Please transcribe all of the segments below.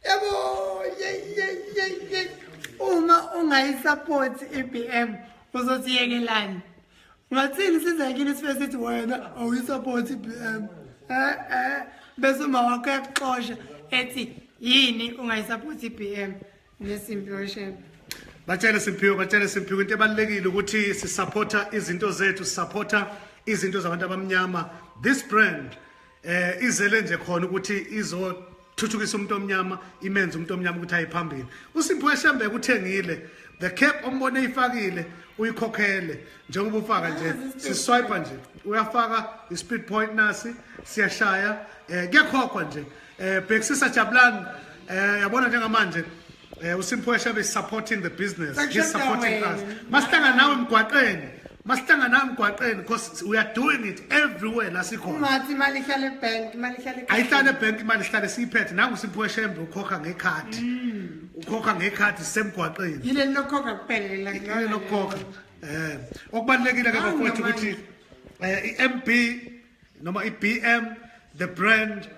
Yabo, yeah. Uma ungayisupport iBM uzoziyekelana. Ngathini sizakini sifesithi wena awuyisupport iBM. Bese uma wakho yaxoxa ethi yini ungayisupport iBM neSimphiwe Shembe. Batshele Simphiwe into ebalekile ukuthi sisupporta izinto zethu, sisupporta izinto zabantu abamnyama. This brand izele nje khona ukuthi izothuthukisa umuntu omnyama, imenze umuntu omnyama ukuthi ayiphambili. uSimphiwe Shembe kuthengile the cap ombone ifakile uyikhokhele njengoba ufaka nje siswipe nje uyafaka ispeed point nasi siyashaya kuyakhokhwa nje bhekisisa Jabulani yabona njengamanje uSimphiwe Shembe is supporting the business. He's supporting us. Masihlanga nawe emgwaqeni because we are doing it everywhere la sikhona. Umathi imali ihlala ebank, imali ihlala ayihlala ebank, imali ihlala siyiphethe. Nangu uSimphiwe Shembe ukhokha ngekhadi. Ukhokha ngekhadi semgwaqeni. Yile lokhokha kuphela la. Yile lokhokha. Okubalekile ke bafowethu ukuthi iMB noma iBM the brand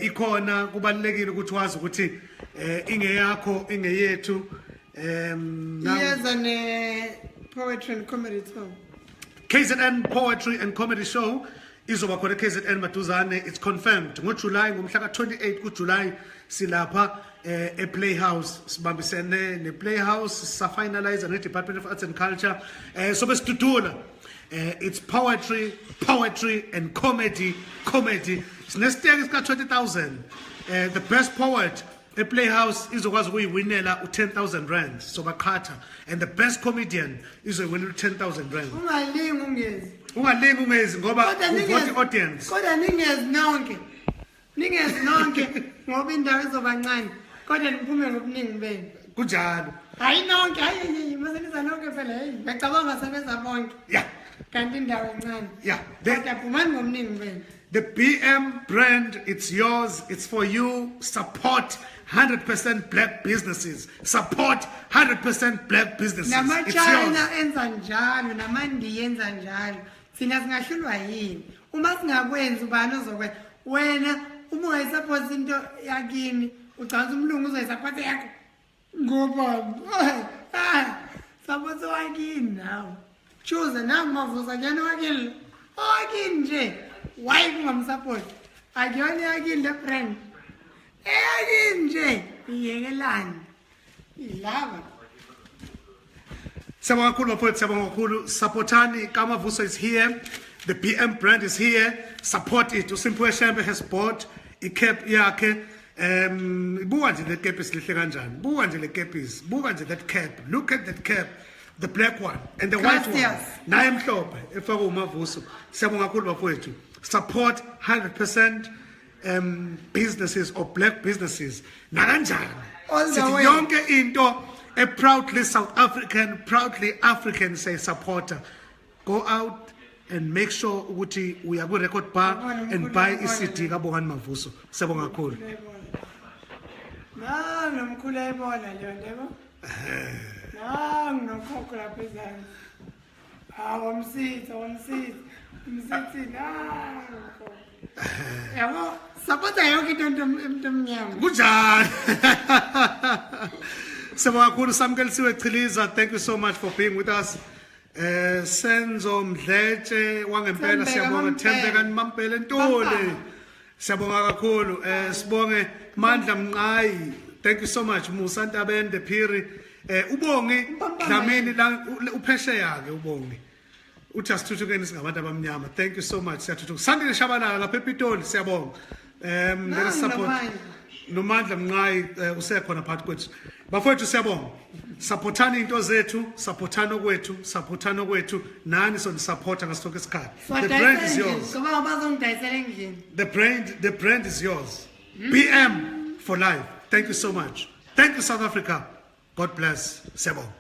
ikhona kubalekile ukuthi wazi ukuthi ingeyakho ingeyethu iyeza ne poetry and comedy show KZN Poetry and Comedy Show izoba khona KZN maduzane. It's confirmed ngoJuly ngomhla ka28 kuJuly silapha ePlayhouse sibambisene nePlayhouse safinalize neDepartment of Arts and Culture so besitudula it's poetry and comedy sinesiteki sika 20,000 the best poet ePlayhouse izokwazi ukuyiwinela u10,000 rand so baqhatha and the best comedian izoyiwinela u10,000 rand. Ungalingi ungezi ngoba uvote audience kodwa ningezi nonke ngoba indawo izobancane kodwa niphume ngobuningi benu kunjalo hayi nonke hayi maseniza nonke phela hey ngicabanga seneza bonke yeah kanti indawo encane yeah kodwa phumani ngobuningi benu. The BM brand, it's yours, it's for you. Support 100% black businesses. Support 100% black businesses. It's yours. Namachina enza njalo, namandiya enza njalo. Sina singahlulwa yini? Uma singakwenzi ubani ozokwenza? Wena uma ungayisupport into yakini, ucanza umlungu uzoyisupport yakho. Ngoba support wakini nawe. Choose nami mavuza njani wakini. Wakini nje. Why kungamsupport? Akuyona yakini le brand. Yakini nje iyekelani. Ilava. Siyabonga kakhulu bafowethu, siyabonga kakhulu. Supportani Kamavuso is here. The BM brand is here. Support it. uSimphiwe Shembe has bought i-cap yakhe. Buka nje le cap isihle kanjani. Buka nje le cap is. Buka nje that cap. Look at that cap. The black one and the white one. Naye mhlophe efaka uMavuso. Siyabonga kakhulu bafowethu. Support 100% businesses or black businesses. Nakanjani. Sithi yonke into a proudly South African, proudly African say supporter. Go out and make sure ukuthi we are good record bar and buy iCD kaBongani Mavuso. Siyabonga kakhulu. Nomkhulu ayibona leyo ndebo. Nokhokho lapha ezansi. Wamsiza. Umsithi yabo supporta yonke into emnyama. Kunjani? Siyabonga kakhulu Samkelisiwe Chiliza. Thank you so much for being with us. Senzo Mdletshe wangempela siyabonga. Thembeka Mampela Ntuli. Siyabonga kakhulu. Sibonge Mandla Mnqayi. Thank you so much Musa Ntabende Phiri. Ubongi Dlamini la upheshe yake ubongi. Uthi asithuthukeni singabantu abamnyama. Thank you so much. Siyathuthuka. Sandile Shabalala lapha ePitoli siyabonga. Let us support noMandla Mnqayi usekhona phakathi kwethu. Bafowethu siyabonga. Supportani into zethu, supportani kwethu, nani sonisupport ngasonke isikhathi. The brand is yours. Ngoba bazongidayisela endlini. The brand is yours. BM for life. Thank you so much. Thank you South Africa. God bless. Siyabonga.